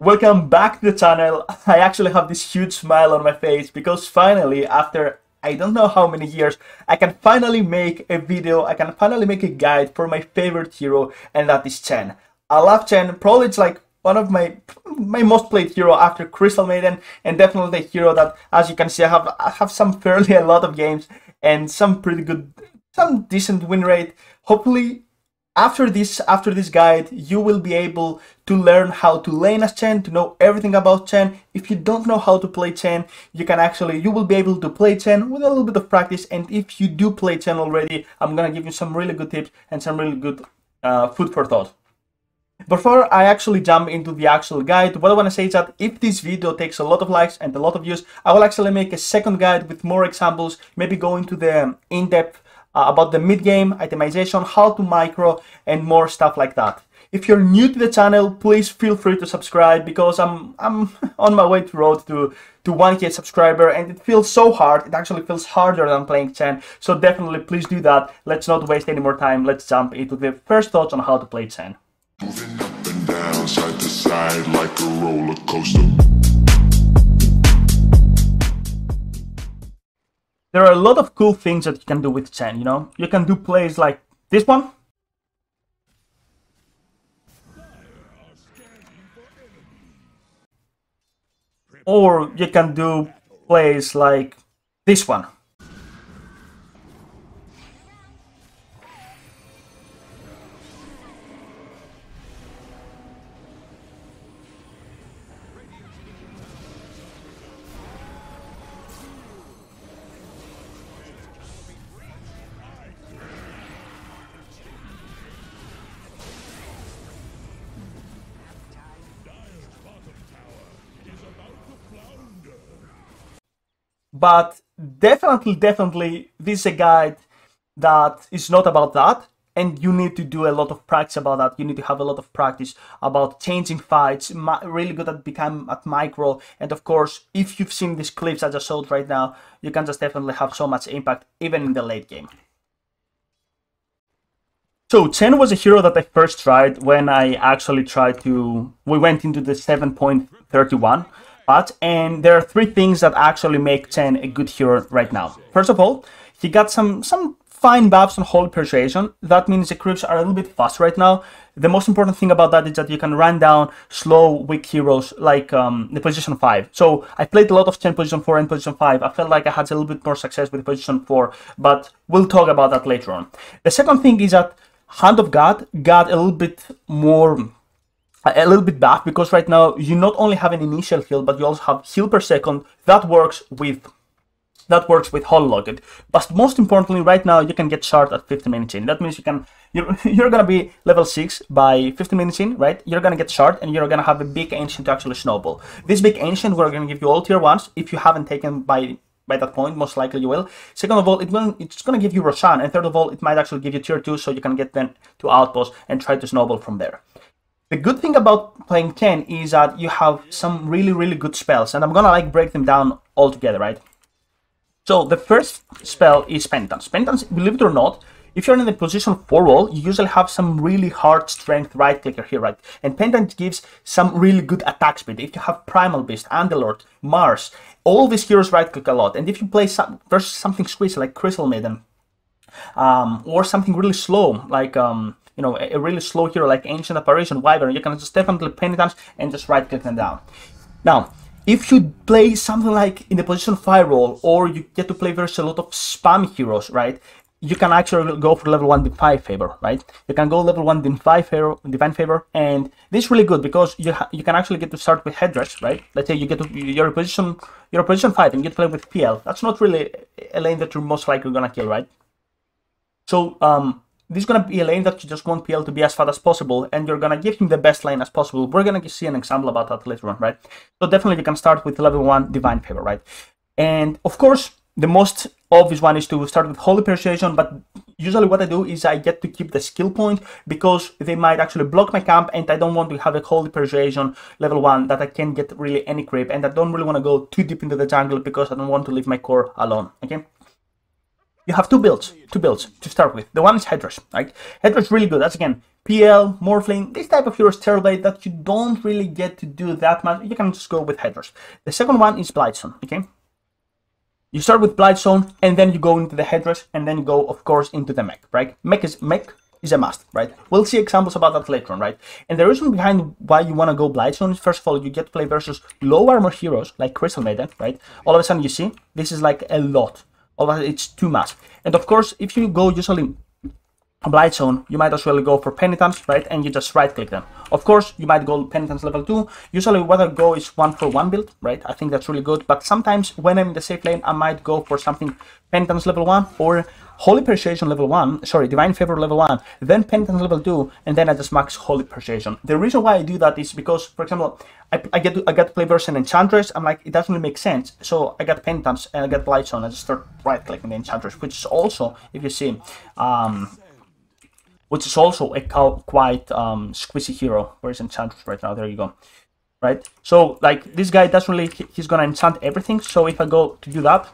Welcome back to the channel. I actually have this huge smile on my face because finally, after I don't know how many years, I can finally make a video, I can finally make a guide for my favorite hero, and that is Chen. I love Chen. Probably it's like one of my most played hero after Crystal Maiden, and definitely the hero that, as you can see, I have some fairly a lot of games and some pretty good, some decent win rate. Hopefully after this guide, you will be able to learn how to lane as Chen, to know everything about Chen. If you don't know how to play Chen, you will be able to play Chen with a little bit of practice. And if you do play Chen already, I'm gonna give you some really good tips and some really good food for thought. Before I actually jump into the actual guide, what I want to say is that if this video takes a lot of likes and a lot of views, I will actually make a second guide with more examples, maybe go into the in-depth about the mid-game, itemization, how to micro, and more stuff like that. If you're new to the channel, please feel free to subscribe because I'm on my way to road to 1K subscriber, and it feels so hard. It actually feels harder than playing Chen, so definitely please do that. Let's not waste any more time. Let's jump into the first thoughts on how to play Chen. Moving up and down, side to side like a roller coaster. There are a lot of cool things that you can do with Chen, you know? You can do plays like this one. Or you can do plays like this one. But definitely, this is a guide that is not about that, and you need to do a lot of practice about that. You need to have a lot of practice about changing fights, really good at becoming at micro, and of course, if you've seen these clips I just showed right now, you can just definitely have so much impact even in the late game. So Chen was a hero that I first tried when I actually we went into the 7.31. And there are three things that actually make Chen a good hero right now. First of all, he got some fine buffs on Holy Persuasion. That means the creeps are a little bit fast right now. The most important thing about that is that you can run down slow, weak heroes like the position 5. So I played a lot of Chen position 4 and position 5. I felt like I had a little bit more success with position 4, but we'll talk about that later on. The second thing is that Hand of God got a little bit buff, because right now you not only have an initial heal, but you also have heal per second that works with Holy Locket. But most importantly, right now you can get shard at 50 minutes in. That means you're gonna be level 6 by 50 minutes in, right? You're gonna get shard and you're gonna have a big ancient to actually snowball. This big ancient, we're gonna give you all tier 1s. If you haven't taken by that point, most likely you will. Second of all, it's gonna give you Roshan, and third of all, it might actually give you tier 2, so you can get then to outpost and try to snowball from there. The good thing about playing Chen is that you have some really good spells, and I'm gonna break them down all together, right? So the first spell is Penitence. Penitence, believe it or not, if you're in the position 4 role, you usually have some really hard strength right clicker here, right? And Penitence gives some really good attack speed. If you have Primal Beast, Underlord, Mars, all these heroes right click a lot. And if you play versus something squishy like Crystal Maiden, or something really slow like you know, a really slow hero like Ancient Apparition, Wyvern, you can just definitely Penitence and just right click them down. Now, if you play something like in the position 5 role, or you get to play versus a lot of spam heroes, right? You can actually go for level 1 Divine Favor, right? You can go level 1 Divine Favor, and this is really good because you can actually get to start with Headdress, right? Let's say you get to your position 5 and you get to play with PL. That's not really a lane that you're most likely gonna kill, right? So this is going to be a lane that you just want PL to be as fast as possible, and you're going to give him the best lane as possible. We're going to see an example about that later on, right? So definitely you can start with level 1 Divine Favor, right? And of course, the most obvious one is to start with Holy Persuasion, but usually what I do is I get to keep the skill point because they might actually block my camp, and I don't want to have a Holy Persuasion level 1 that I can't get really any creep, and I don't really want to go too deep into the jungle because I don't want to leave my core alone, okay? You have two builds to start with. The one is Headdress, right? Headdress is really good. That's again PL, Morphling, this type of heroes Terrorblade that you don't really get to do that much. You can just go with Hedgers. The second one is Blightstone, okay? You start with Blightstone, and then you go into the Hedgers, and then you go, of course, into the mech, right? Mech is a must, right? We'll see examples about that later on, right? And the reason behind why you want to go Blightstone is, first of all, you get to play versus low armor heroes like Crystal Maiden, right? All of a sudden, you see, this is like a lot. All of a sudden, it's too much. And of course, if you go usually Blightstone, you might as well go for Penitence, right? And you just right click them. Of course, you might go Penitence level 2. Usually what I go is 1-for-1 build, right? I think that's really good. But sometimes when I'm in the safe lane, I might go for something Penitence level 1 or Holy Persuasion level 1, sorry, Divine Favor level 1, then Penitence level 2, and then I just max Holy Persuasion. The reason why I do that is because, for example, I get to play versus an Enchantress. I'm like, it doesn't really make sense. So I got Penitence and I got Blightstone. I just start right clicking the Enchantress, which is also, if you see, which is also a quite squishy hero. Where's Enchantress right now? There you go. Right? So, like, this guy doesn't really, he's gonna enchant everything. So if I go to do that,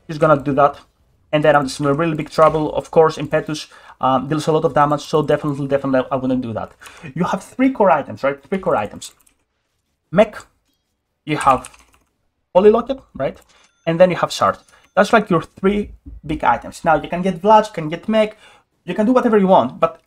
he's gonna do that. And then I'm just in a really big trouble. Of course, Impetus deals a lot of damage. So definitely, I wouldn't do that. You have 3 core items, right? 3 core items. Mech, you have Holy Locket, right? And then you have Shard. That's like your 3 big items. Now, you can get Vlad, you can get Mech, you can do whatever you want, but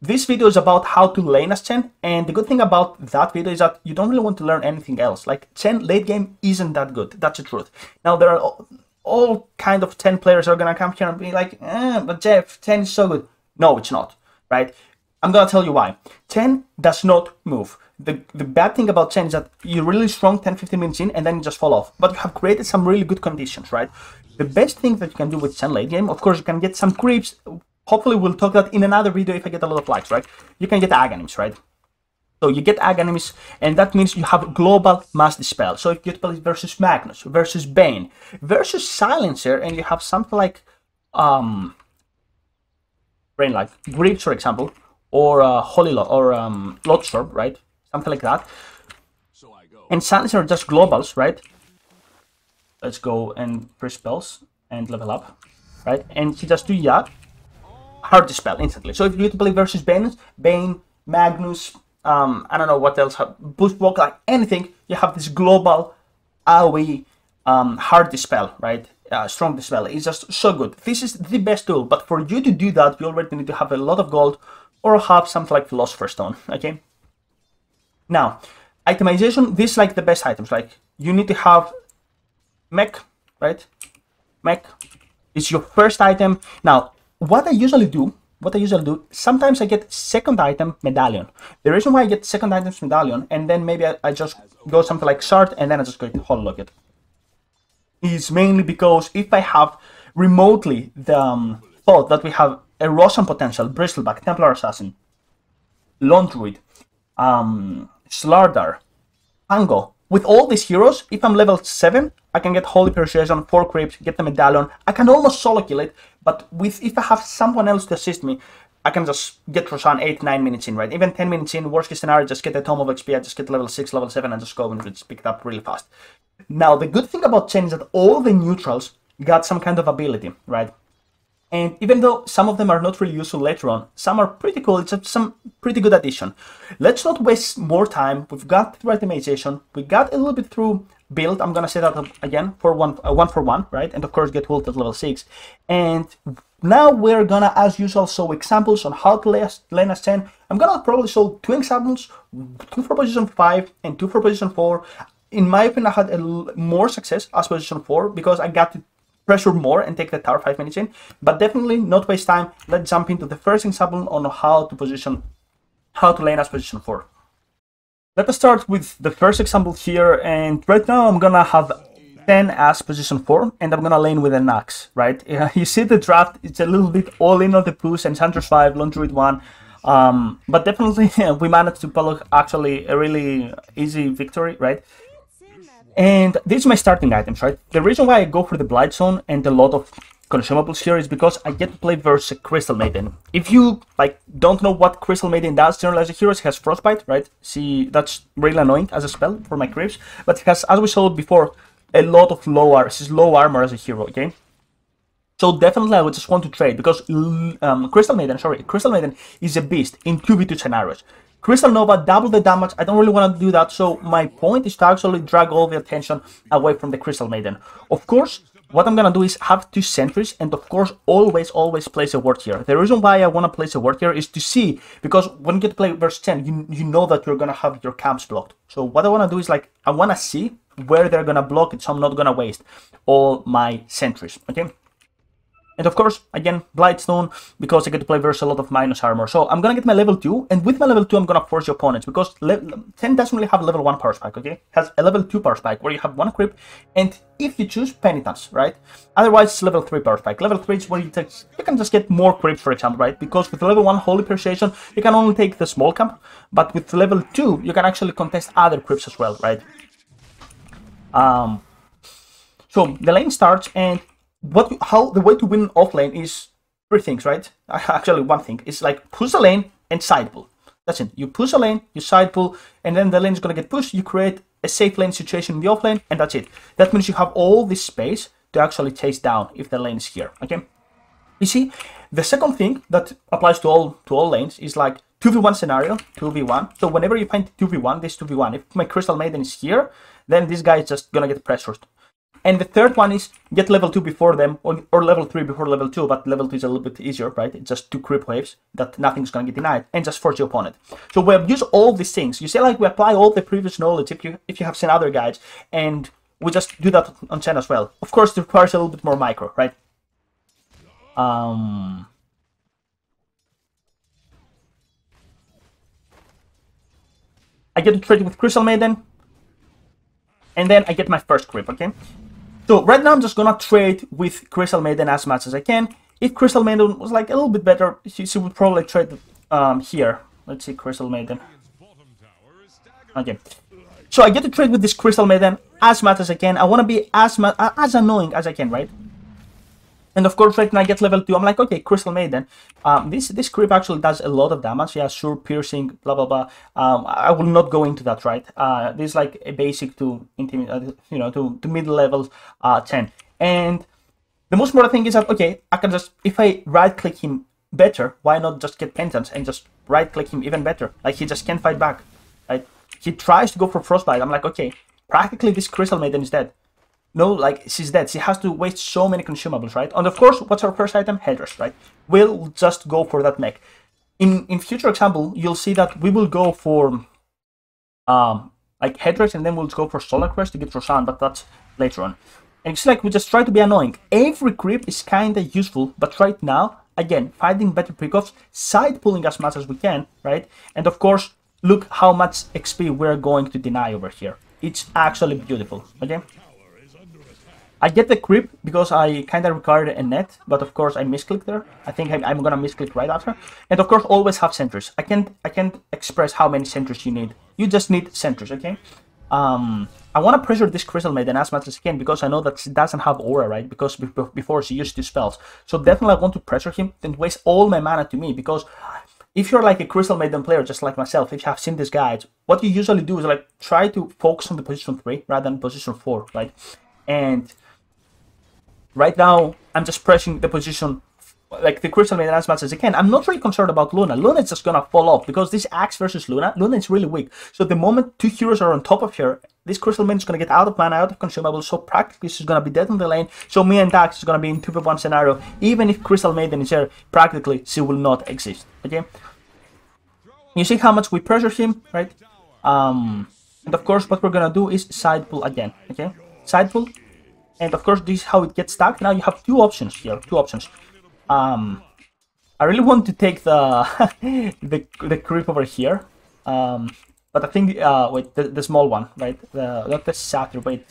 this video is about how to lane as Chen, and the good thing about that video is that you don't really want to learn anything else. Like, Chen late game isn't that good, that's the truth. Now, there are all kind of 10 players are gonna come here and be like, but Jeff, 10 is so good. No, it's not, right? I'm gonna tell you why. 10 does not move. The bad thing about 10 is that you're really strong 10-15 minutes in and then you just fall off. But you have created some really good conditions, right? The best thing that you can do with 10 late game, of course, you can get some creeps. Hopefully we'll talk that in another video if I get a lot of likes, right? You can get Aghanims, right? So you get Aghanims, and that means you have global mass dispel. So if you play versus Magnus, versus Bane, versus Silencer, and you have something like Brain Light, Grips, for example, or Holy Lot, or Lodestorm, right? Something like that. And Silencer are just globals, right? Let's go and press spells and level up, right? And he just do that. Hard dispel instantly. So if you play versus Bane, Magnus, I don't know what else, Boost Walk, like anything, you have this global AoE hard dispel, right? Strong dispel. It's just so good. This is the best tool, but for you to do that, you already need to have a lot of gold or have something like Philosopher's Stone, okay? Now, itemization, this is like the best items. Like, you need to have Mech, right? Mech is your first item. Now, what I usually do, sometimes I get second item Medallion. The reason why I get second items Medallion, and then maybe I just go something like Shard, and then I just go to Holy Locket, is mainly because if I have remotely the thought that we have Erosion Potential, Bristleback, Templar Assassin, Lone Druid, Slardar, Tango, with all these heroes, if I'm level 7, I can get Holy Persuasion, 4 creeps, get the Medallion. I can almost solo kill it, but if I have someone else to assist me, I can just get Roshan 8-9 minutes in, right? Even 10 minutes in, worst case scenario, just get the Tome of XP, I just get level 6, level 7, and just go and just pick it up really fast. Now, the good thing about Chen is that all the neutrals got some kind of ability, right? And even though some of them are not really useful later on, some are pretty cool. It's some pretty good addition. Let's not waste more time. We've got through itemization. We got a little bit through build. I'm gonna set that up again for one for one, right? And of course get ult at level 6. And now we're gonna, as usual, show examples on how to lane as 10. I'm gonna probably show 2 examples, 2 for position 5 and 2 for position 4. In my opinion, I had more success as position 4 because I got to pressure more and take the tower 5 minutes in, but definitely not waste time. Let's jump into the first example on how to lane as position 4. Let us start with the first example here, and right now I'm gonna have 10 as position 4, and I'm gonna lane with an axe, right? You see the draft, it's a little bit all in on the push, Enchantress 5, Lone Druid 1, but definitely we managed to pull actually a really easy victory, right? And these are my starting items, right? The reason why I go for the Blightstone and a lot of consumables here is because I get to play versus Crystal Maiden. If you don't know what Crystal Maiden does, generally as a hero, it has Frostbite, right? See, that's really annoying as a spell for my creeps, but it has, as we saw before, a lot of low armor as a hero, okay? So definitely I would just want to trade because Crystal Maiden is a beast in 2v2 scenarios. Crystal Nova, double the damage. I don't really want to do that, so my point is to actually drag all the attention away from the Crystal Maiden. Of course, what I'm gonna do is have 2 sentries, and of course, always place a ward here. The reason why I want to place a ward here is to see, because when you get to play versus 10, you know that you're gonna have your camps blocked. So what I want to do is, like, I want to see where they're gonna block it, so I'm not gonna waste all my sentries, okay? And of course, again, Blightstone, because I get to play versus a lot of minus armor. So I'm gonna get my level 2, and with my level 2, I'm gonna force your opponents, because 10 doesn't really have a level 1 power spike, okay? It has a level 2 power spike, where you have 1 creep, and if you choose Penitence, right? Otherwise, it's level 3 power spike. Level 3 is where you can just get more creeps, for example, right? Because with level 1 Holy Persuasion, you can only take the small camp, but with level 2, you can actually contest other creeps as well, right? So the lane starts, and how the way to win offlane is 3 things, right? Actually, 1 thing. It's like push the lane and side pull. That's it. You push a lane, you side pull, and then the lane is gonna get pushed. You create a safe lane situation in the offlane, and that's it. That means you have all this space to actually chase down if the lane is here. Okay. You see, the second thing that applies to all lanes is like 2v1 scenario, 2v1. So whenever you find 2v1, this 2v1, if my Crystal Maiden is here, then this guy is just gonna get pressured. And the third one is get level 2 before them, or level 3 before level 2, but level 2 is a little bit easier, right? It's just 2 creep waves that nothing's gonna get denied, and just force your opponent. So we have used all these things. You see, like, we apply all the previous knowledge if you have seen other guides, and we just do that on Chen as well. Of course, it requires a little bit more micro, right? I get to trade with Crystal Maiden, and then I get my first creep, okay? So right now I'm just gonna trade with Crystal Maiden as much as I can. If Crystal Maiden was like a little bit better, she would probably trade here. Let's see, Crystal Maiden. Okay. So I get to trade with this Crystal Maiden as much as I can. I want to be as annoying as I can, right? And of course, right now I get level 2. I'm like, okay, Crystal Maiden. This creep actually does a lot of damage. Yeah, sure, piercing, blah blah blah. I will not go into that, right? This is like a basic to to mid level 10. And the most important thing is that, okay, I can just, if I right click him better, why not just get Penitence and just right click him even better? Like, he just can't fight back, right? He tries to go for Frostbite. I'm like, okay, practically this Crystal Maiden is dead. No, like, she's dead. She has to waste so many consumables, right? And of course, what's our first item? Headdress, right? We'll just go for that mech. In future example, you'll see that we will go for like Headdress, and then we'll go for Solar Crest to get Rosan, but that's later on. And it's like we just try to be annoying. Every creep is kinda useful, but right now, again, finding better pickoffs, side pulling as much as we can, right? And of course, look how much XP we're going to deny over here. It's actually beautiful, okay? I get the creep because I kind of required a net, but of course I misclicked there. I think I'm gonna misclick right after. And of course, always have sentries. I can't express how many sentries you need. You just need sentries, okay? I want to pressure this Crystal Maiden as much as I can because I know that she doesn't have aura, right? Because before she used 2 spells. So definitely I want to pressure him and waste all my mana to me, because if you're like a Crystal Maiden player just like myself, if you have seen this guide, what you usually do is like try to focus on the position 3 rather than position 4, right? And right now, I'm just pressing the position, like the Crystal Maiden as much as I can. I'm not really concerned about Luna. Luna is just gonna fall off because this Axe versus Luna is really weak. So the moment 2 heroes are on top of her, this Crystal Maiden is gonna get out of mana, out of consumables, so practically she's gonna be dead in the lane. So me and Dax is gonna be in 2v1 scenario. Even if Crystal Maiden is here, practically she will not exist, okay? You see how much we pressure him, right? And of course, what we're gonna do is side pull again, okay? Side pull. And of course, this is how it gets stacked. Now you have 2 options here. 2 options. I really want to take the the creep over here, but I think wait, the small one, right? Not the Satyr, wait,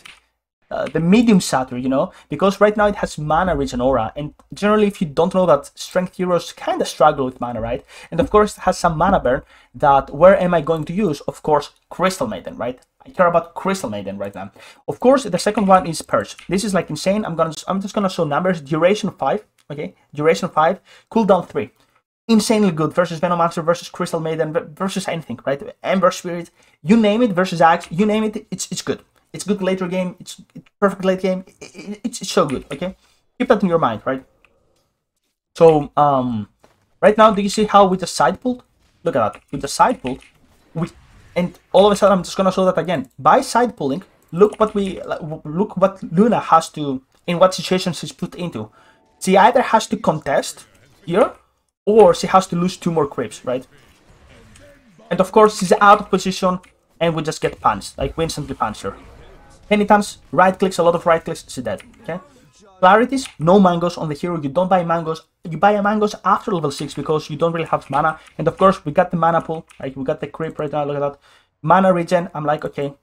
the medium Satyr, you know, because right now it has mana regen aura, and generally, if you don't know that, strength heroes kind of struggle with mana, right? And of course, it has some mana burn. That where am I going to use? Of course, Crystal Maiden, right? I care about Crystal Maiden right now. Of course, the second one is Purge. This is like insane. I'm just gonna show numbers. Duration 5, okay? Duration 5, cooldown 3. Insanely good versus Venomancer, versus Crystal Maiden, versus anything, right? Ember Spirit, you name it, versus Axe, you name it, it's good. It's good later game, it's perfect late game, it's so good, okay? Keep that in your mind, right? So right now, do you see how we just side pulled? Look at that. With the side pulled, and all of a sudden I'm just gonna show that again. By side pulling, look what Luna has to, in what situation she's put into. She either has to contest here, or she has to lose 2 more creeps, right? And of course she's out of position, and we just get punched. Like, we instantly punch her. Penitence, right clicks, a lot of right clicks, she's dead. Okay. Clarities, no mangoes on the hero. You don't buy mangoes. You buy mangoes after level 6 because you don't really have mana. And of course, we got the mana pool. Like, we got the creep right now. Look at that. Mana regen. I'm like, okay,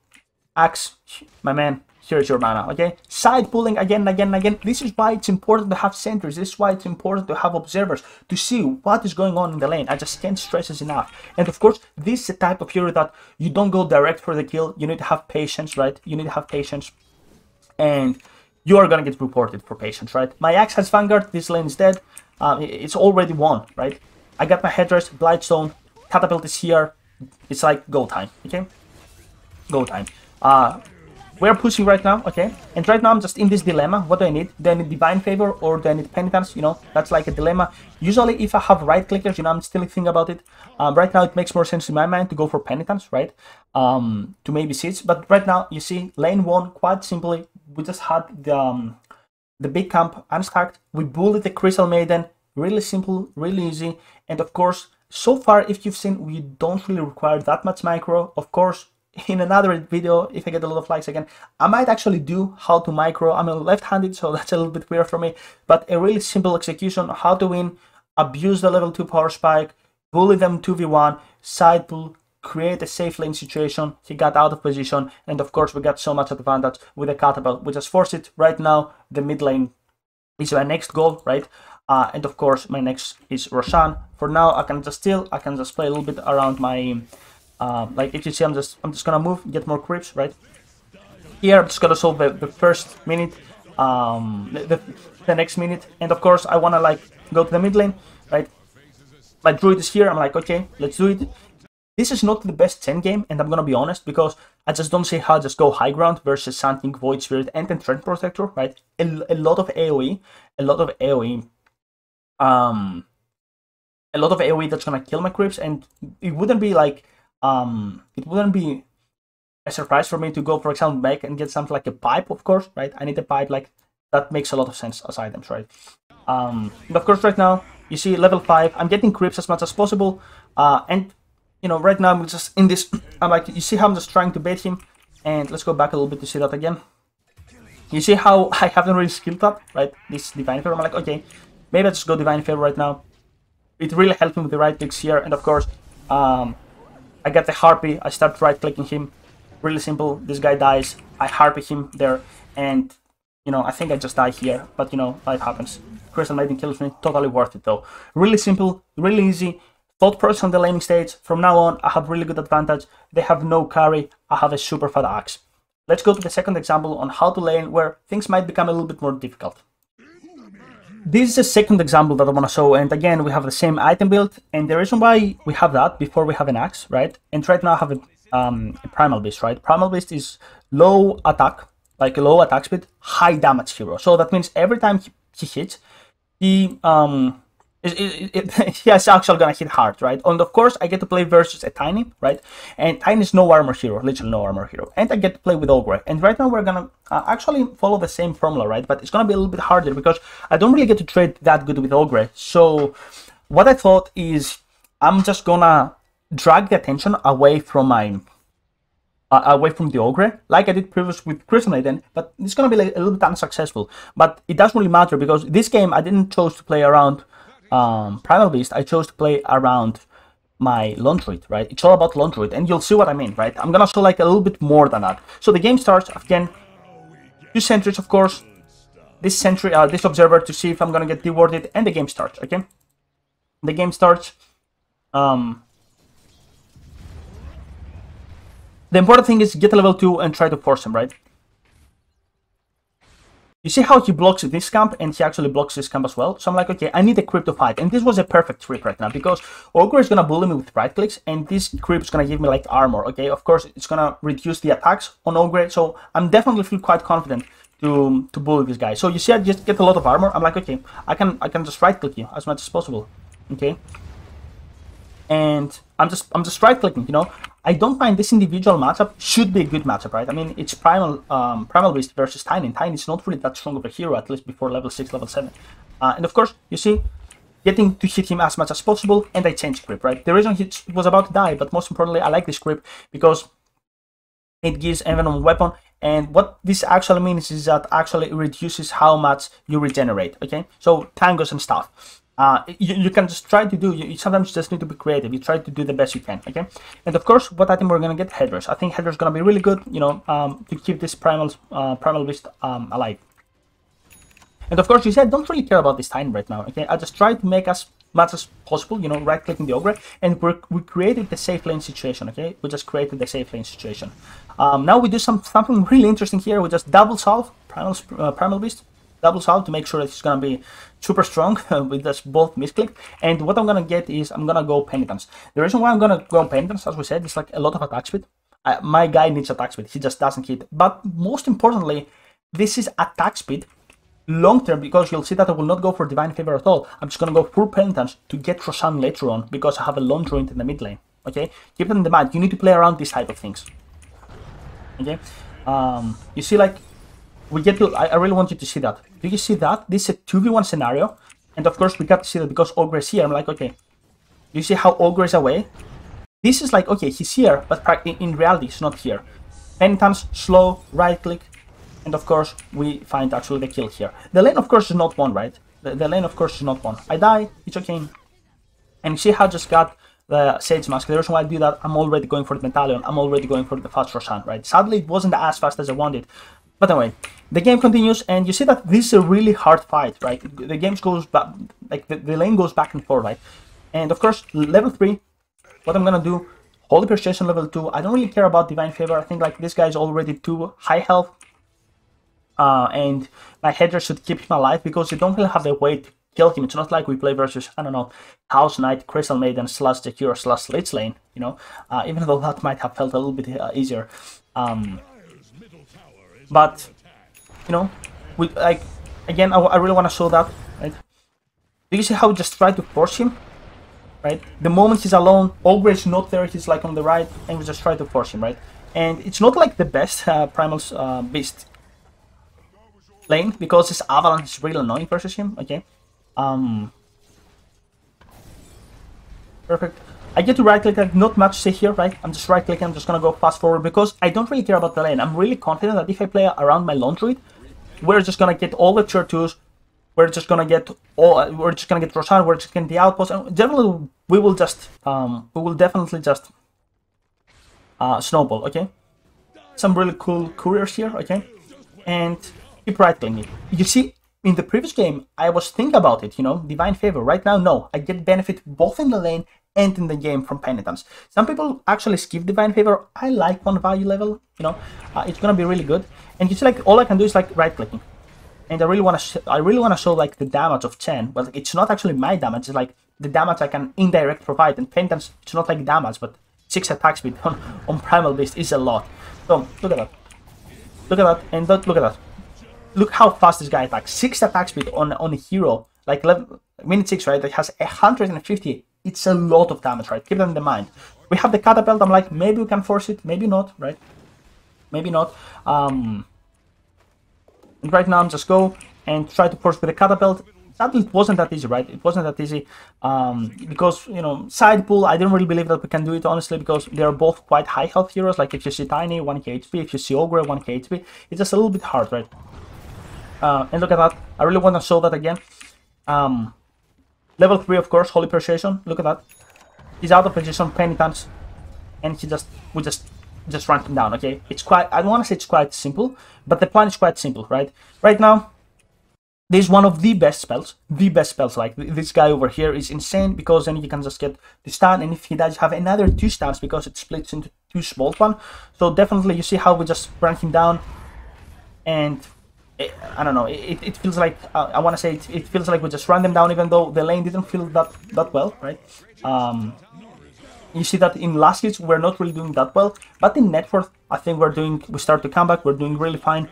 Axe, my man, here's your mana. Okay. Side pulling again and again and again. This is why it's important to have sentries. This is why it's important to have observers to see what is going on in the lane. I just can't stress this enough. And of course, this is the type of hero that you don't go direct for the kill. You need to have patience, right? You need to have patience. And you are gonna get reported for patience, right? My Axe has Vanguard, this lane is dead. It's already won, right? I got my headdress, Blightstone, Catapult is here. It's like go time, okay? Go time. We're pushing right now, okay? And right now I'm just in this dilemma. What do I need? Do I need Divine Favor or do I need Penitence? You know, that's like a dilemma. Usually if I have right clickers, you know, I'm still thinking about it. Right now it makes more sense in my mind to go for Penitence, right? To maybe Siege. But right now, you see, lane 1, quite simply, we just had the big camp unstacked. We bullied the Crystal Maiden. Really simple, really easy. And of course, so far, if you've seen, we don't really require that much micro. Of course, in another video, if I get a lot of likes again, I might actually do how to micro. I'm left-handed, so that's a little bit weird for me. But a really simple execution, how to win, abuse the level 2 power spike, bully them 2v1, side pull, create a safe lane situation. He got out of position, and of course we got so much advantage with the catapult. We just force it right now. The mid lane is my next goal, right? And of course my next is Roshan. For now, I can just play a little bit around my like, if you see, I'm just gonna move, get more creeps, right? Here I'm just gonna solve the first minute, the next minute, and of course I wanna like go to the mid lane, right? My druid is here. I'm like, okay, let's do it. This is not the best Chen game, and I'm gonna be honest, because I just don't see how to just go high ground versus something Void Spirit and then Trend Protector, right? A lot of AoE, a lot of AoE that's gonna kill my creeps, and it wouldn't be like it wouldn't be a surprise for me to go, for example, back and get something like a pipe, of course, right? I need a pipe, like, that makes a lot of sense as items, right? And of course, right now, you see level 5, I'm getting creeps as much as possible, and, you know, right now I'm just in this, I'm like, you see how I'm just trying to bait him, and let's go back a little bit to see that again. You see how I haven't really skilled that, right? This Divine Favor, I'm like, okay, maybe I just go Divine Favor right now. It really helped me with the right clicks here, and of course, I get the Harpy, I start right-clicking him, really simple, this guy dies, I Harpy him there, and, you know, I think I just die here, but, you know, life happens. Crystal Maiden kills me, totally worth it though. Really simple, really easy, thought process on the laning stage. From now on, I have really good advantage, they have no carry, I have a super fat axe. Let's go to the second example on how to lane, where things might become a little bit more difficult. This is the second example that I want to show, and again, we have the same item build, and the reason why we have that before we have an axe, right? And right now I have a Primal Beast, right? Primal Beast is low attack, like a low attack speed, high damage hero. So that means every time he hits, he is actually gonna hit hard, right? And of course, I get to play versus a Tiny, right? And Tiny is no armor hero, literally no armor hero. And I get to play with Ogre. And right now we're gonna actually follow the same formula, right? But it's gonna be a little bit harder because I don't really get to trade that good with Ogre. So what I thought is I'm just gonna drag the attention away from my away from the Ogre, like I did previously with Crystal Maiden, but it's gonna be like a little bit unsuccessful. But it doesn't really matter because this game I didn't choose to play around Primal Beast, I chose to play around my Laundroid, right? It's all about Laundroid, and you'll see what I mean, right? I'm gonna show like a little bit more than that. So the game starts, again, 2 sentries, of course, this sentry, this observer to see if I'm gonna get dewarded, and the game starts, okay? The game starts. The important thing is get a level 2 and try to force him, right? You see how he blocks this camp, and he actually blocks this camp as well. So I'm like, okay, I need a creep to fight. And this was a perfect trick right now, because Ogre is gonna bully me with right clicks, and this creep is gonna give me like armor, okay? Of course, it's gonna reduce the attacks on Ogre, so I'm definitely feel quite confident to bully this guy. So you see, I just get a lot of armor. I'm like, okay, I can just right click you as much as possible, okay. And I'm just right clicking, you know. I don't find this individual matchup should be a good matchup, right? I mean, it's Primal Beast versus Tiny. And Tiny is not really that strong of a hero, at least before level 6, level 7. And of course, you see, getting to hit him as much as possible, and I changed grip, right? The reason he was about to die, but most importantly, I like this grip because it gives envenom weapon, and what this actually means is that actually it reduces how much you regenerate, okay? So tangos and stuff. You can just try to do, you sometimes just need to be creative, you try to do the best you can, okay? And of course, what item we're gonna get? Headers. I think Headers gonna be really good, you know, to keep this Primal Beast alive. And of course, you see, I don't really care about this time right now, okay? I just try to make as much as possible, you know, right-clicking the Ogre, and we created the safe lane situation, okay? We just created the safe lane situation. Now we do something really interesting here. We just double salve Primal Beast, double salve to make sure that it's gonna be super strong with just both misclick. And what I'm gonna get is I'm gonna go Penitence. The reason why I'm gonna go Penitence, as we said, is like a lot of attack speed. My guy needs attack speed, he just doesn't hit. But most importantly, this is attack speed long term, because you'll see that I will not go for Divine Favor at all. I'm just gonna go full Penitence to get Roshan later on, because I have a long joint in the mid lane, okay? Keep it in the mind, you need to play around these type of things, okay? You see, like, we get to, I really want you to see that. Do you see that? This is a 2v1 scenario, and of course we got to see that because Ogre is here. I'm like, okay, you see how Ogre is away? This is like, okay, he's here, but in reality he's not here. Penitence, slow, right click, and of course we find actually the kill here. The lane of course is not won, right? The lane of course is not won. I die, it's okay. And you see how I just got the Sage Mask. The reason why I do that, I'm already going for the Medallion, I'm already going for the fast Roshan, right? Sadly it wasn't as fast as I wanted. But anyway, the game continues, and you see that this is a really hard fight, right? The game goes back, like the lane goes back and forth, right? And of course, level 3, what I'm gonna do, Holy Persuasion level 2, I don't really care about Divine Favor. I think like this guy is already too high health. And my header should keep him alive, because you don't really have the way to kill him. It's not like we play versus, I don't know, House Knight, Crystal Maiden, / Secure / Lich Lane, you know? Even though that might have felt a little bit easier. But, you know, we, like, again, I really want to show that, right? Do you see how we just try to force him, right? The moment he's alone, Ogre is not there, he's like on the right, and we just try to force him, right? And it's not like the best Primal's Beast lane, because his Avalanche is really annoying versus him, okay? Perfect. I get to right click, like not much to say here, right? I'm just right clicking, I'm just gonna go fast forward, because I don't really care about the lane. I'm really confident that if I play around my lone druid, we're just gonna get all the tier 2s, we're just gonna get Roshan, we're just getting the outpost, and generally we will definitely just snowball, okay? Some really cool couriers here, okay? And keep right clicking. You see, in the previous game, I was thinking about it, you know, Divine Favor. Right now, no, I get benefit both in the lane and in the game from Penitence. Some people actually skip Divine Favor. I like one value level, you know, it's gonna be really good. And you see, like, all I can do is like right clicking, and I really want to show like the damage of Chen, but it's not actually my damage. It's like the damage I can indirect provide. And Penitence, it's not like damage, but 6 attack speed on Primal Beast is a lot. So look at that, and look at that. Look how fast this guy attacks. 6 attack speed on a hero like minute 6, right? That has 150. It's a lot of damage, right? Keep that in mind. We have the catapult. I'm like, maybe we can force it, maybe not, right? Maybe not. And right now I'm just go and try to force with the catapult. Sadly, it wasn't that easy, right? It wasn't that easy because, you know, side pull, I didn't really believe that we can do it, honestly, because they're both quite high health heroes. Like if you see Tiny, 1k HP, if you see Ogre, 1k HP, it's just a little bit hard, right? And look at that. I really want to show that again. Level 3, of course, Holy Persuasion. Look at that. He's out of position, Penitence, and we just run him down, okay? It's quite, I don't want to say it's quite simple, but the plan is quite simple, right? Right now, this is one of the best spells. Like this guy over here is insane, because then you can just get the stun, and if he does have another 2 stuns, because it splits into 2 small ones. So definitely you see how we just run him down, and I don't know, it feels like, I want to say it feels like we just run them down, even though the lane didn't feel that well, right? You see that in last hits we're not really doing that well, but in net worth I think we start to come back, we're doing really fine.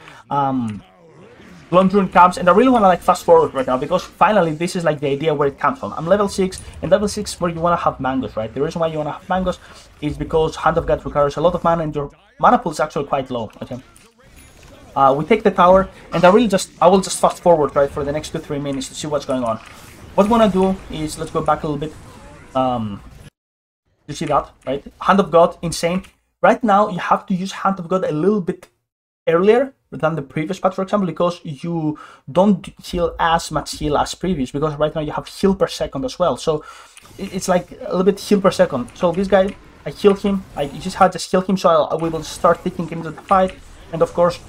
Long Druid comes, and I really want to like fast forward right now because finally this is like the idea where it comes from. I'm level 6, and level 6 where you want to have mangoes, right? The reason why you want to have mangoes is because Hand of God requires a lot of mana, and your mana pool is actually quite low. Okay. We take the tower, and I will just fast forward right for the next 2-3 minutes to see what's going on. What we want to do is let's go back a little bit. You see that, right? Hand of God, insane. Right now you have to use Hand of God a little bit earlier than the previous patch, for example, because you don't heal as much heal as previous, because right now you have heal per second as well, so it's like a little bit heal per second. So this guy, I heal him, I just had to heal him, so we will start taking him into the fight, and of course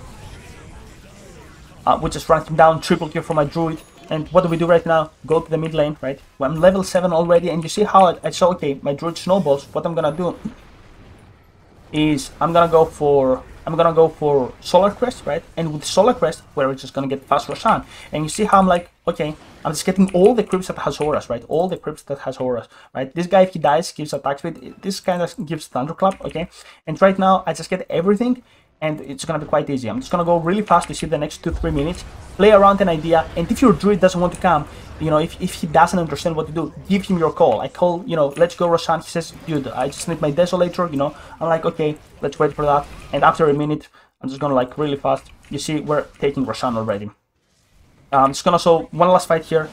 we just run him down, triple kill for my druid. And what do we do right now? Go to the mid lane, right? Well, I'm level 7 already, and you see how I saw, okay, my druid snowballs. What I'm gonna do is I'm gonna go for Solar Crest, right? And with Solar Crest, we're just gonna get fast Roshan. And you see how I'm like, okay, I'm just getting all the creeps that has auras, right? All the creeps that has auras, right? This guy, if he dies, gives attack speed. This kind of gives Thunderclap, okay? And right now, I just get everything, and it's gonna be quite easy. I'm just gonna go really fast to see the next 2-3 minutes, play around an idea, and if your druid doesn't want to come, you know, if he doesn't understand what to do, give him your call. I call, you know, let's go Roshan. He says, dude, I just need my Desolator, you know. I'm like, okay, let's wait for that. And after a minute, I'm just gonna like really fast. You see, we're taking Roshan already. I'm just gonna show one last fight here.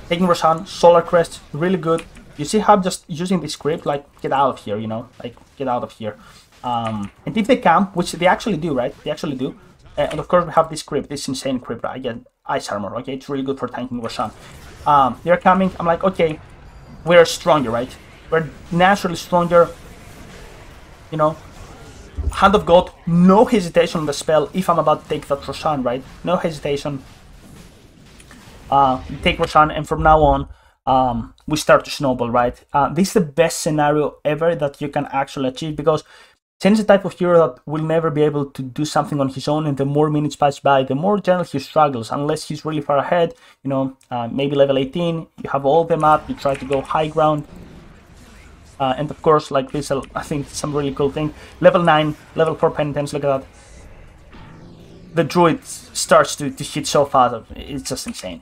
Taking Roshan, Solar Crest, really good. You see how I'm just using this script, like, get out of here, you know, like, get out of here. And if they come, which they actually do, right? They actually do. And of course we have this crypt, this insane crypt. I get ice armor, okay? It's really good for tanking Roshan. They're coming, I'm like, okay, we're stronger, right? We're naturally stronger, you know. Hand of God, no hesitation on the spell if I'm about to take that Roshan, right? No hesitation. Take Roshan, and from now on, we start to snowball, right? This is the best scenario ever that you can actually achieve, because Chen is the type of hero that will never be able to do something on his own, and the more minutes pass by, the more generally he struggles, unless he's really far ahead, you know, maybe level 18, you have all the map, you try to go high ground, and of course, like this, I think some really cool thing, level 9, level 4 penitence, look at that, the druid starts to hit so fast, it's just insane.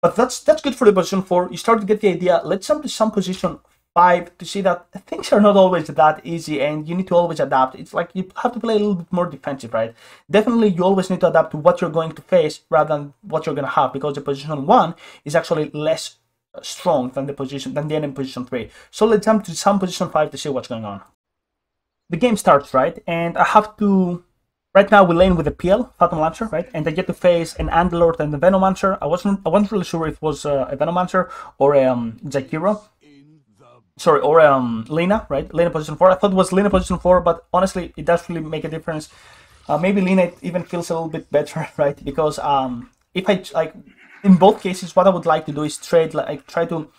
But that's good for the position 4, you start to get the idea. Let's jump to some position 5 to see that things are not always that easy, and you need to always adapt. It's like you have to play a little bit more defensive, right? Definitely you always need to adapt to what you're going to face rather than what you're going to have, because the position 1 is actually less strong than the enemy position 3. So let's jump to some position 5 to see what's going on. The game starts, right? And I have to... Right now we lane with a PL, Phantom Lancer, right? And I get to face an Underlord and a Venomancer. I wasn't really sure if it was a Venomancer or a Jakiro. Sorry, or Lina, right? Lina position 4. I thought it was Lina position 4, but honestly, it does really make a difference. Maybe Lina even feels a little bit better, right? Because if I like, in both cases, what I would like to do is trade, like try to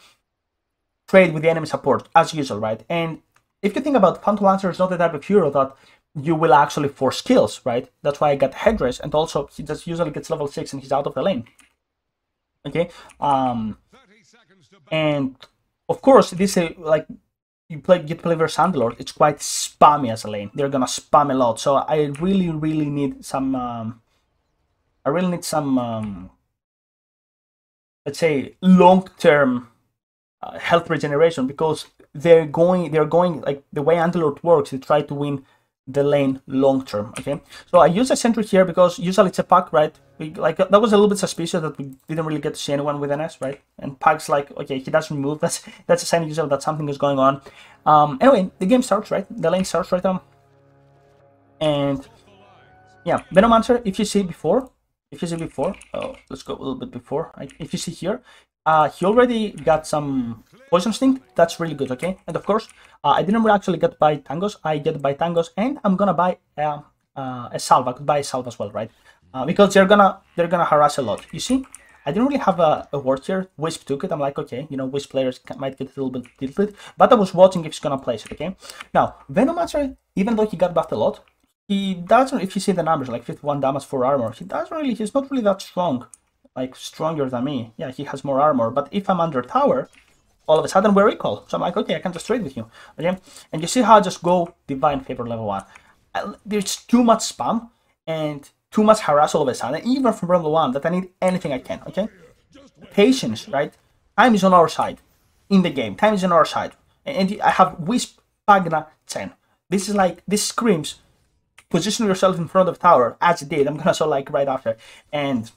trade with the enemy support as usual, right? And if you think about, Phantom Lancer is not the type of hero that you will actually force kills, right? That's why I got Headdress, and also he just usually gets level 6 and he's out of the lane. Okay, and of course, this like you play versus Underlord, it's quite spammy as a lane. They're gonna spam a lot, so I really need some. Let's say long-term health regeneration, because they're going like the way Underlord works. They try to win the lane long term. Okay, so I use a sentry here because usually it's a pack, right? Like that was a little bit suspicious that we didn't really get to see anyone with an S, right? And Pug's like, okay, he doesn't move. That's a sign usually that something is going on. Anyway, the game starts, right? The lane starts right now, and yeah, Venomancer. If you see before, oh, let's go a little bit before. If you see here, he already got some Poison Sting. That's really good, okay? And of course, I didn't actually get by Tangos. I get by Tangos, and I'm gonna buy a Salve. I could buy a Salve as well, right? Because they're gonna harass a lot. You see, I didn't really have a ward here. Wisp took it. I'm like, okay, you know, Wisp players might get a little bit tilted, but I was watching if he's gonna place it, okay? Now, Venomancer, even though he got buffed a lot, he doesn't, if you see the numbers, like 51 damage for armor, he's not really that strong, like stronger than me. Yeah, he has more armor, but if I'm under tower, all of a sudden we're equal. So I'm like, okay, I can just trade with you, okay? And you see how I just go Divine Favor level 1. There's too much spam, and too much harass all of a sudden, even from round 1, that I need anything I can, okay? Patience, right? Time is on our side in the game. Time is on our side. And I have Wisp, Pagna, Chen. This is like, this screams, position yourself in front of tower, as it did. I'm gonna show like right after. And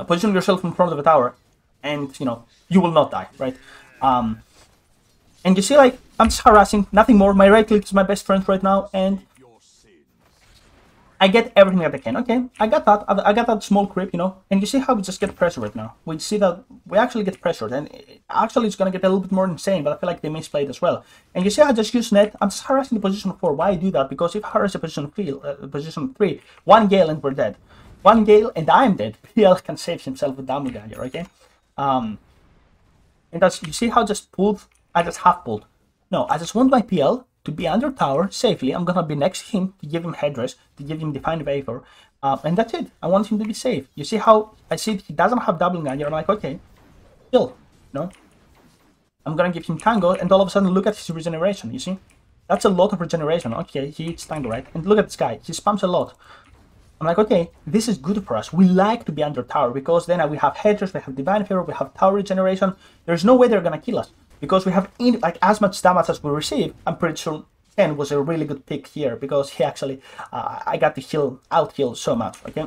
position yourself in front of the tower, and you know, you will not die, right? And you see, like, I'm just harassing, nothing more. My right click is my best friend right now, and I get everything that I can. Okay, I got that small creep, you know, and you see how we just get pressured right now. We see that we actually get pressured, and actually it's gonna get a little bit more insane, but I feel like they misplayed as well. And you see how I just use net, I'm just harassing the position 4. Why I do that? Because if I harass the position 3, 1 gale and we're dead. 1 gale and I'm dead. PL can save himself with damage here, okay? And that's, you see how I just pulled, I just half pulled. No, I just want my PL to be under tower safely. I'm gonna be next to him to give him headdress, to give him Divine Vapor, and that's it. I want him to be safe. You see how I see he doesn't have doubling on here. I'm like, okay, kill. No, I'm gonna give him Tango, and all of a sudden look at his regeneration. You see, that's a lot of regeneration. Okay, he eats Tango, right? And look at this guy. He spams a lot. I'm like, okay, this is good for us. We like to be under tower because then we have headdress, we have Divine Favor, we have tower regeneration. There's no way they're gonna kill us because we have like as much damage as we receive. I'm pretty sure Chen was a really good pick here because he actually, I got to out heal so much. Okay.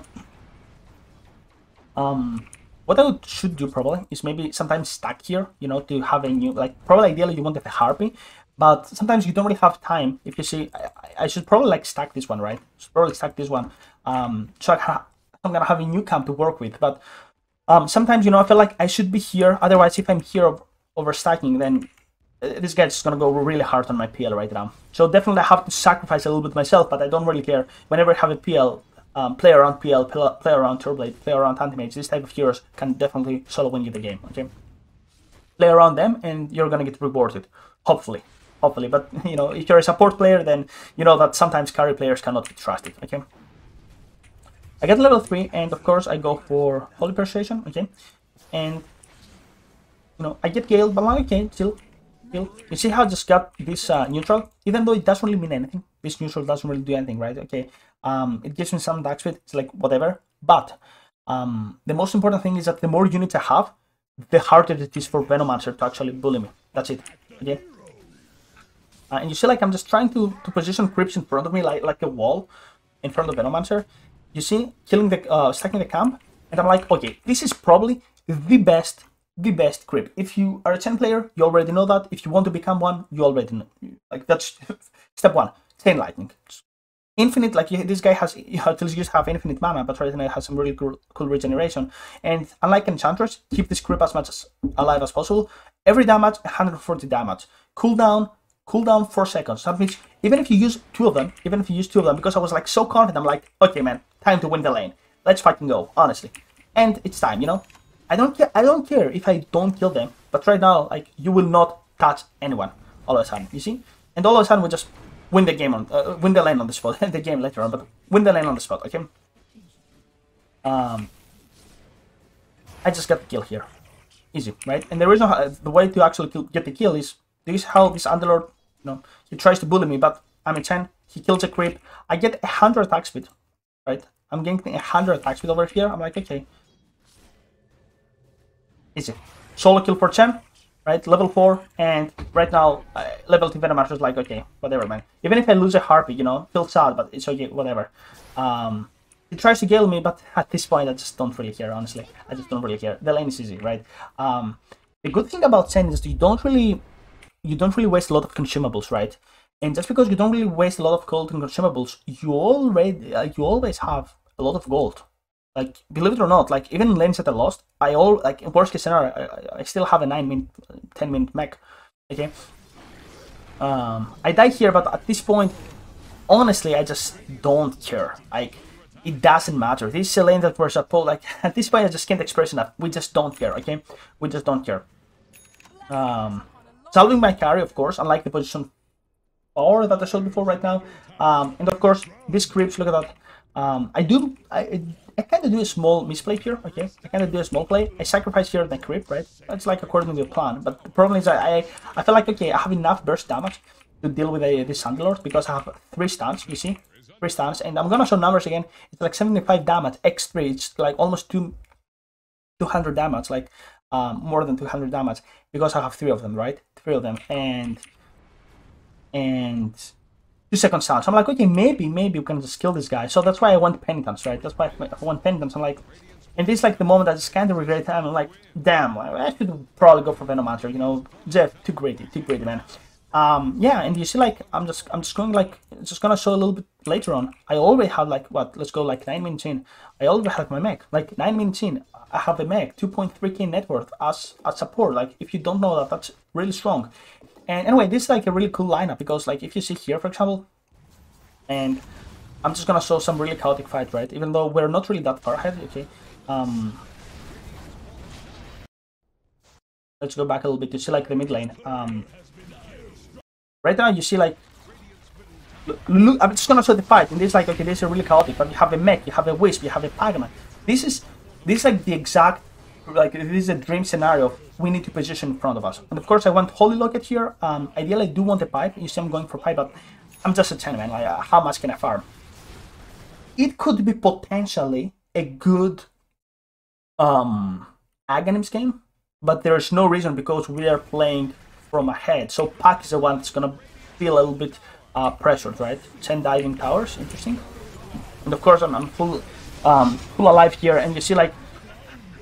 What I should do probably is maybe sometimes stack here, you know, to have a new, like, probably ideally you wanted a Harpy, but sometimes you don't really have time. If you see, I should probably like stack this one, right? Should probably stack this one. So I'm gonna have a new camp to work with, but sometimes, you know, I feel like I should be here. Otherwise, if I'm here over stacking, then this guy's just gonna go really hard on my PL right now. So definitely I have to sacrifice a little bit myself, but I don't really care. Whenever I have a PL, play around PL, play around Turblade, play around Anti-Mage, this type of heroes can definitely solo win you the game, okay? Play around them and you're gonna get rewarded, hopefully. Hopefully, but you know, if you're a support player, then you know that sometimes carry players cannot be trusted, okay? I get level 3, and of course I go for Holy Persuasion, okay? And, you know, I get Gale, but I'm like, okay, still. You see how I just got this neutral? Even though it doesn't really mean anything, this neutral doesn't really do anything, right? Okay, it gives me some dark speed, it's like whatever. But the most important thing is that the more units I have, the harder it is for Venomancer to actually bully me. That's it, okay? And you see, like, I'm just trying to position creeps in front of me, like a wall in front of Venomancer. You see, killing the stacking the camp, and I'm like, okay, this is probably the best creep. If you are a Chen player, you already know that. If you want to become one, you already know. Like, that's step 1. Chain Lightning. Infinite, like, this guy has, until you have infinite mana, but right now it has some really cool regeneration. And unlike Enchantress, keep this creep as much as alive as possible. Every damage, 140 damage. Cooldown 4 seconds. That means even if you use two of them, because I was like so confident, I'm like, okay, man, time to win the lane. Let's fucking go, honestly. And it's time, you know. I don't care if I don't kill them, but right now, like, you will not touch anyone all of a sudden, you see? And all of a sudden we just win the game on, win the lane on the spot. The game later on, but win the lane on the spot, okay? I just got the kill here. Easy, right? And the reason, the way to actually get the kill is, this is how this Underlord, you know, he tries to bully me, but I'm a 10, he kills a creep. I get 100 attack speed, right? I'm getting 100 attack speed over here. I'm like, okay. Easy. Solo kill for Chen, right? Level 4, and right now, level 2 Venomancer is like, okay, whatever, man. Even if I lose a Harpy, you know, feel sad, but it's okay, whatever. He tries to gale me, but at this point, I just don't really care, honestly. I just don't really care. The lane is easy, right? The good thing about Chen is you don't really waste a lot of consumables, right? And just because you don't really waste a lot of gold and consumables, you always have a lot of gold. Like, believe it or not, like, even lanes that I lost, like, in worst case scenario, I still have a 9-minute, 10-minute mech, okay? I die here, but at this point, honestly, I just don't care. Like, it doesn't matter. This is a lane that we're supposed, like, at this point, I just can't express enough. We just don't care, okay? We just don't care. Salving my carry, of course, unlike the position 4 that I showed before right now. And of course, these creeps, look at that. I kind of do a small misplay here, okay? I kind of do a small play. I sacrifice here the creep, right? That's like according to the plan. But the problem is I feel like, okay, I have enough burst damage to deal with this Underlord because I have 3 stuns, you see? 3 stuns, and I'm gonna show numbers again. It's like 75 damage, x3, it's like almost 200 damage, like more than 200 damage, because I have 3 of them, right? 3 of them, and 2-second stun. So I'm like, okay, maybe we can just kill this guy. So that's why I want penitence, right? That's why I want penitence. I'm like, and this is like the moment I just kind of regret it. I'm like, damn, I should probably go for Venomancer, you know. Jeff, too greedy, man. Yeah, and you see, like, I'm just going, like, just gonna show a little bit later on. I already have, like, what, let's go, like, 9 minutes in. I already have my mech, like, 9 minutes in. I have a mech, 2.3k net worth as support. Like, if you don't know that, that's really strong. And anyway, this is like a really cool lineup, because, like, if you see here, for example, and I'm just gonna show some really chaotic fight, right? Even though we're not really that far ahead, okay. Let's go back a little bit to see, like, the mid lane. Right now, you see, like, look, I'm just gonna show the fight, and this, like, okay, this is really chaotic, but you have a mech, you have a wisp, you have a Pagman. This is like the exact, like, this is a dream scenario we need to position in front of us. And of course, I want Holy Locket here. Ideally, I do want a pipe. You see, I'm going for pipe, but I'm just a 10, man. Like, how much can I farm? It could be potentially a good Aghanims game, but there's no reason, because we are playing from ahead. So Pac is the one that's gonna feel a little bit pressured, right? 10 diving towers, interesting. And of course, I'm full alive here, and you see, like,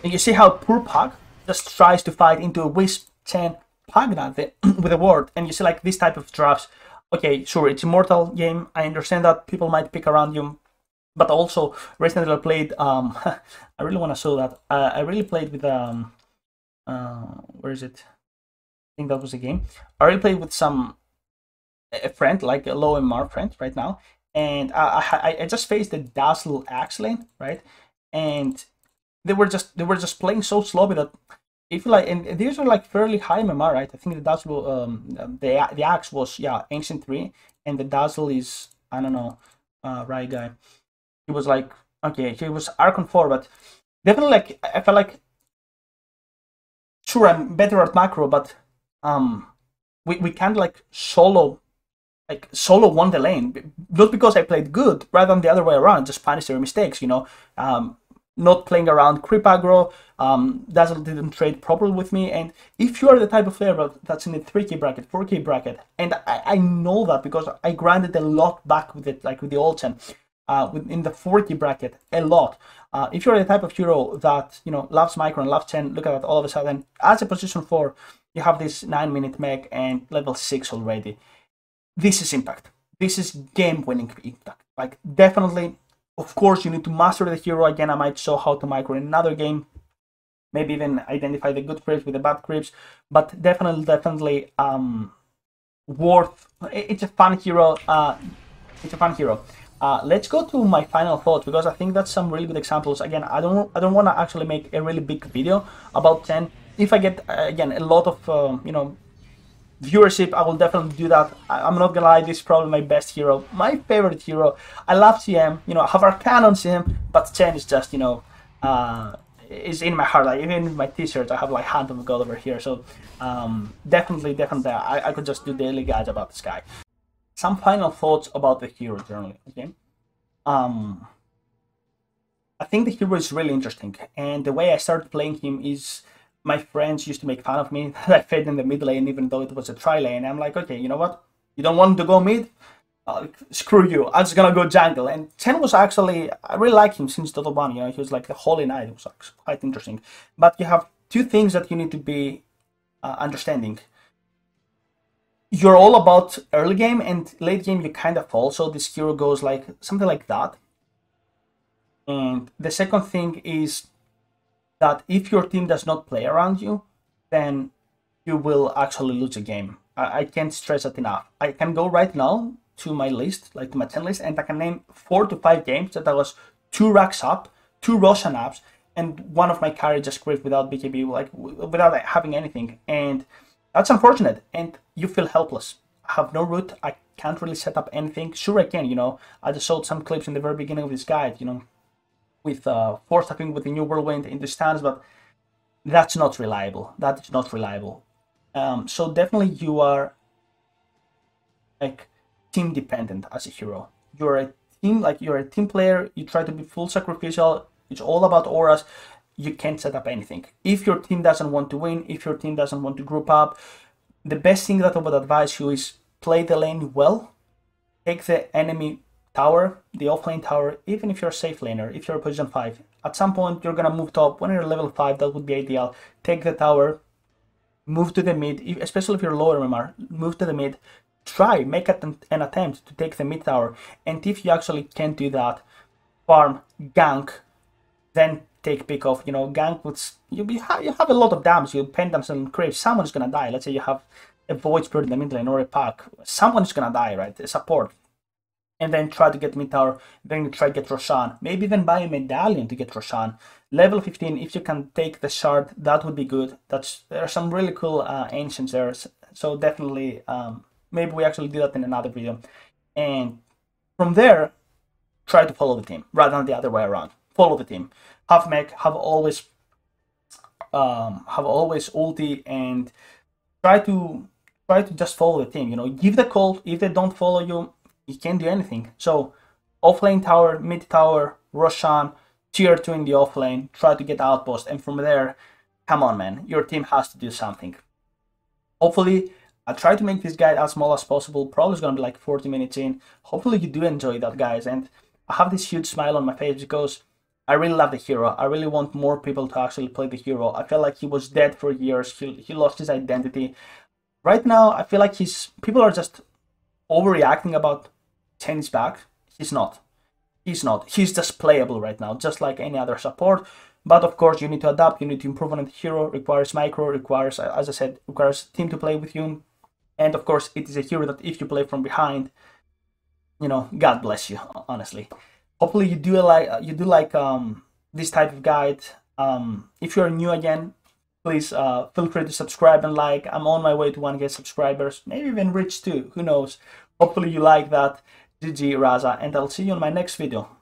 you see how poor Pac just tries to fight into a Wisp 10 Pagna with a ward, and you see, like, this type of drafts. Okay, sure, it's Immortal game. I understand that people might pick around you, but also recently I played. I really want to show that. I really played with where is it? I think that was a game. I really played with a friend, like a low MR friend, right now, and I just faced the Dazzle Axe lane, right, and they were just playing so slowly that if you like, and these are like fairly high MMR, right? I think the Dazzle, the Axe was, yeah, Ancient 3, and the Dazzle is, I don't know, right guy. He was like, okay, he was Archon 4, but definitely, like, I felt like, sure, I'm better at macro, but we can't, like, solo won the lane, not because I played good, rather than the other way around, just punish their mistakes, you know. Not playing around creep aggro, Dazzle didn't trade properly with me, and if you are the type of player that's in the 3k bracket, 4k bracket, and I know that because I grinded a lot back with it, like with the old Chen, in the 4k bracket, a lot. If you're the type of hero that, you know, loves micro and loves Chen, look at that, all of a sudden, as a position 4, you have this 9-minute mech and level 6 already. This is impact. This is game-winning impact. Like, definitely. Of course, you need to master the hero. Again, I might show how to micro in another game. Maybe even identify the good creeps with the bad creeps. But definitely worth. It's a fun hero. Let's go to my final thoughts, because I think that's some really good examples. Again, I don't want to actually make a really big video about Chen. If I get again a lot of you know, viewership, I will definitely do that. I'm not gonna lie, this is probably my best hero, my favorite hero. I love CM, you know, I have Arcana on CM, but Chen is just, you know, is in my heart. Like, even in my t-shirts, I have like Hand of God over here. So definitely, I could just do daily guides about this guy. Some final thoughts about the hero generally. Okay, I think the hero is really interesting, and the way I started playing him is, my friends used to make fun of me that I fed in the mid lane, even though it was a tri lane. I'm like, okay, you know what? You don't want to go mid? Screw you. I'm just gonna go jungle. And Chen was actually, I really like him since Dota 1. You know, he was like the Holy Knight. It was like quite interesting. But you have two things that you need to be understanding. You're all about early game, and late game you kind of fall. So this hero goes like something like that. And the second thing is that if your team does not play around you, then you will actually lose a game. I can't stress that enough. I can go right now to my list, like to my 10 list, and I can name 4 to 5 games that I was 2 racks up, 2 Roshan apps, and one of my carry just gripped without BKB, like without having anything. And that's unfortunate, and you feel helpless. I have no root, I can't really set up anything. Sure I can, you know, I just showed some clips in the very beginning of this guide, you know, with 4-stepping with the new whirlwind into stands, but that's not reliable. That is not reliable. So definitely you are like team dependent as a hero. You're a team, like you're a team player, you try to be full sacrificial, it's all about auras, you can't set up anything. If your team doesn't want to win, if your team doesn't want to group up, the best thing that I would advise you is play the lane well, take the enemy tower, the offlane tower, even if you're a safe laner, if you're a position 5. At some point, you're gonna move top. When you're level 5, that would be ideal. Take the tower, move to the mid, especially if you're lower MMR, move to the mid, try, make an attempt to take the mid tower, and if you actually can't do that, farm, gank, then take pick off, gank with, you have a lot of damage, you pendants and creeps, someone's gonna die. Let's say you have a Void Spirit in the mid lane or a pack, someone's gonna die, right? A support. And then try to get mid tower, then you try to get Roshan. Maybe even buy a medallion to get Roshan. Level 15, if you can take the shard, that would be good. There are some really cool ancients there, so definitely, maybe we actually do that in another video. And from there, try to follow the team, rather than the other way around. Follow the team. Have mech, have always ulti, and try to just follow the team. Give the call. If they don't follow you, you can't do anything. So offlane tower, mid tower, Roshan, tier 2 in the offlane, try to get outpost, and from there, come on, man, your team has to do something. Hopefully, I try to make this guide as small as possible. Probably it's gonna be like 40 minutes in. Hopefully you do enjoy that, guys, and I have this huge smile on my face because I really love the hero. I really want more people to actually play the hero. I feel like he was dead for years. He lost his identity. Right now, I feel like people are just overreacting about Chen's back. He's not. He's just playable right now, just like any other support. But of course, you need to adapt. You need to improve on the hero. Requires micro. Requires, as I said, requires team to play with you. And of course, it is a hero that if you play from behind, God bless you. Honestly, hopefully you do like this type of guide. If you're new again, please feel free to subscribe and like. I'm on my way to 1K subscribers, maybe even reach 2. Who knows? Hopefully you like that. GG Raza, and I'll see you in my next video.